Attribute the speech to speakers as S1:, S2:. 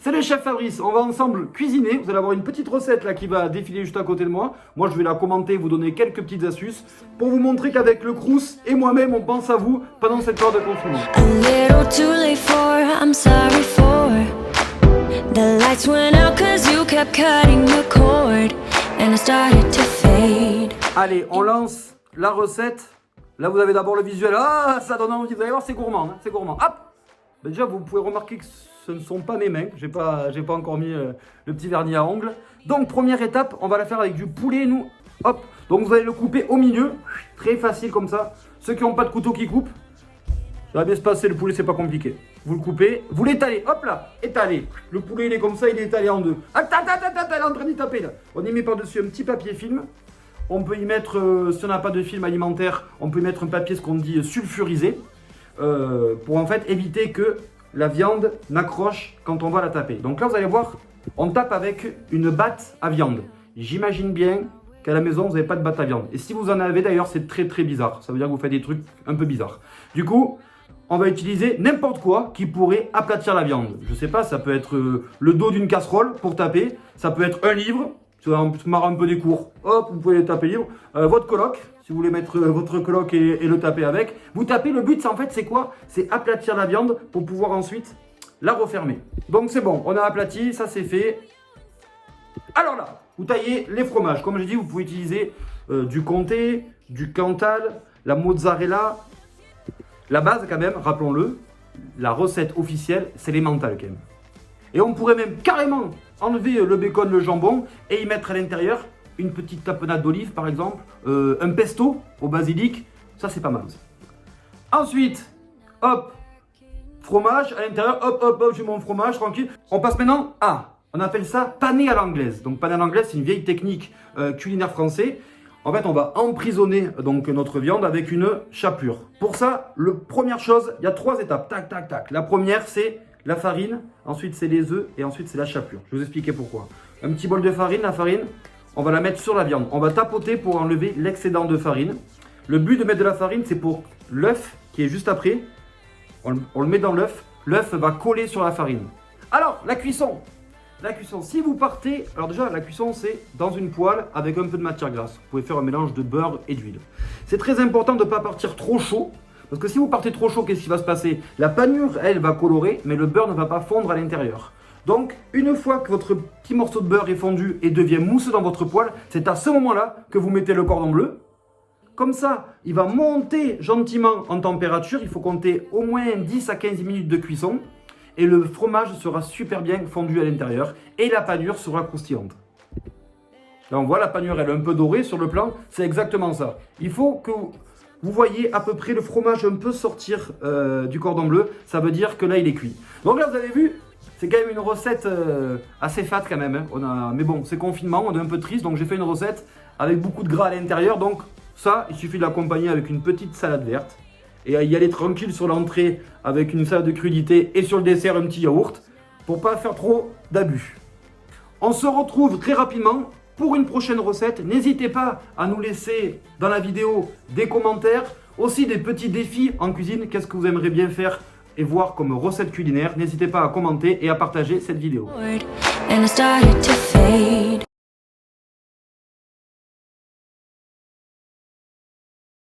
S1: C'est le chef Fabrice, on va ensemble cuisiner. Vous allez avoir une petite recette là qui va défiler juste à côté de moi. Moi je vais la commenter, vous donner quelques petites astuces pour vous montrer qu'avec le Crous et moi-même on pense à vous pendant cette période de confinement. Allez, on lance la recette. Là vous avez d'abord le visuel. Ah, ça donne envie, vous allez voir, c'est gourmand, hein, c'est gourmand. Hop. Ben déjà vous pouvez remarquer que ce ne sont pas mes mains, j'ai pas encore mis le petit vernis à ongles. Donc première étape, on va la faire avec du poulet, nous. Hop, donc vous allez le couper au milieu, très facile comme ça. Ceux qui n'ont pas de couteau qui coupent, ça va bien se passer, le poulet c'est pas compliqué. Vous le coupez, vous l'étalez, hop là, étalez. Le poulet il est comme ça, il est étalé en deux. Attends, elle est en train d'y taper là. On y met par-dessus un petit papier film. On peut y mettre, si on n'a pas de film alimentaire, on peut y mettre un papier, ce qu'on dit sulfurisé, pour en fait éviter que la viande n'accroche quand on va la taper. Donc là, vous allez voir, on tape avec une batte à viande. J'imagine bien qu'à la maison, vous n'avez pas de batte à viande. Et si vous en avez d'ailleurs, c'est très très bizarre. Ça veut dire que vous faites des trucs un peu bizarres. Du coup, on va utiliser n'importe quoi qui pourrait aplatir la viande. Je sais pas, ça peut être le dos d'une casserole pour taper. Ça peut être un livre. Si vous se marre un peu des cours, hop, vous pouvez taper livre. Votre coloc, si vous voulez mettre votre coloc et le taper avec. Vous tapez, le but, en fait, c'est quoi? C'est aplatir la viande pour pouvoir ensuite la refermer. Donc c'est bon, on a aplati, ça c'est fait. Alors là, vous taillez les fromages. Comme j'ai dit, vous pouvez utiliser du comté, du Cantal, la mozzarella. La base quand même, rappelons-le, la recette officielle, c'est l'emmental quand même. Et on pourrait même carrément enlever le bacon, le jambon et y mettre à l'intérieur une petite tapenade d'olive par exemple, un pesto au basilic, ça c'est pas mal. Ensuite, hop, fromage à l'intérieur, hop, je mets mon fromage tranquille. On passe maintenant à, on appelle ça pané à l'anglaise. Donc pané à l'anglaise, c'est une vieille technique culinaire français. En fait, on va emprisonner donc notre viande avec une chapelure. Pour ça, première chose, il y a 3 étapes. Tac, tac, tac. La première, c'est la farine, ensuite c'est les œufs et ensuite c'est la chapelure. Je vais vous expliquer pourquoi. Un petit bol de farine, la farine, on va la mettre sur la viande. On va tapoter pour enlever l'excédent de farine. Le but de mettre de la farine, c'est pour l'œuf qui est juste après. On le met dans l'œuf. L'œuf va coller sur la farine. Alors, la cuisson. La cuisson, si vous partez... Alors déjà, la cuisson, c'est dans une poêle avec un peu de matière grasse. Vous pouvez faire un mélange de beurre et d'huile. C'est très important de ne pas partir trop chaud. Parce que si vous partez trop chaud, qu'est-ce qui va se passer? La panure, elle, va colorer, mais le beurre ne va pas fondre à l'intérieur. Donc, une fois que votre petit morceau de beurre est fondu et devient mousseux dans votre poêle, c'est à ce moment-là que vous mettez le cordon bleu. Comme ça, il va monter gentiment en température. Il faut compter au moins 10 à 15 minutes de cuisson. Et le fromage sera super bien fondu à l'intérieur. Et la panure sera croustillante. Là, on voit la panure, elle est un peu dorée sur le plan. C'est exactement ça. Il faut que vous voyez à peu près le fromage un peu sortir du cordon bleu. Ça veut dire que là, il est cuit. Donc là, vous avez vu, c'est quand même une recette assez fat quand même. Hein. Mais bon, c'est confinement, on est un peu triste. Donc j'ai fait une recette avec beaucoup de gras à l'intérieur. Donc ça, il suffit de l'accompagner avec une petite salade verte. Et y aller tranquille sur l'entrée avec une salade de crudité et sur le dessert un petit yaourt pour pas faire trop d'abus. On se retrouve très rapidement pour une prochaine recette. N'hésitez pas à nous laisser dans la vidéo des commentaires, aussi des petits défis en cuisine. Qu'est-ce que vous aimeriez bien faire et voir comme recette culinaire? N'hésitez pas à commenter et à partager cette vidéo.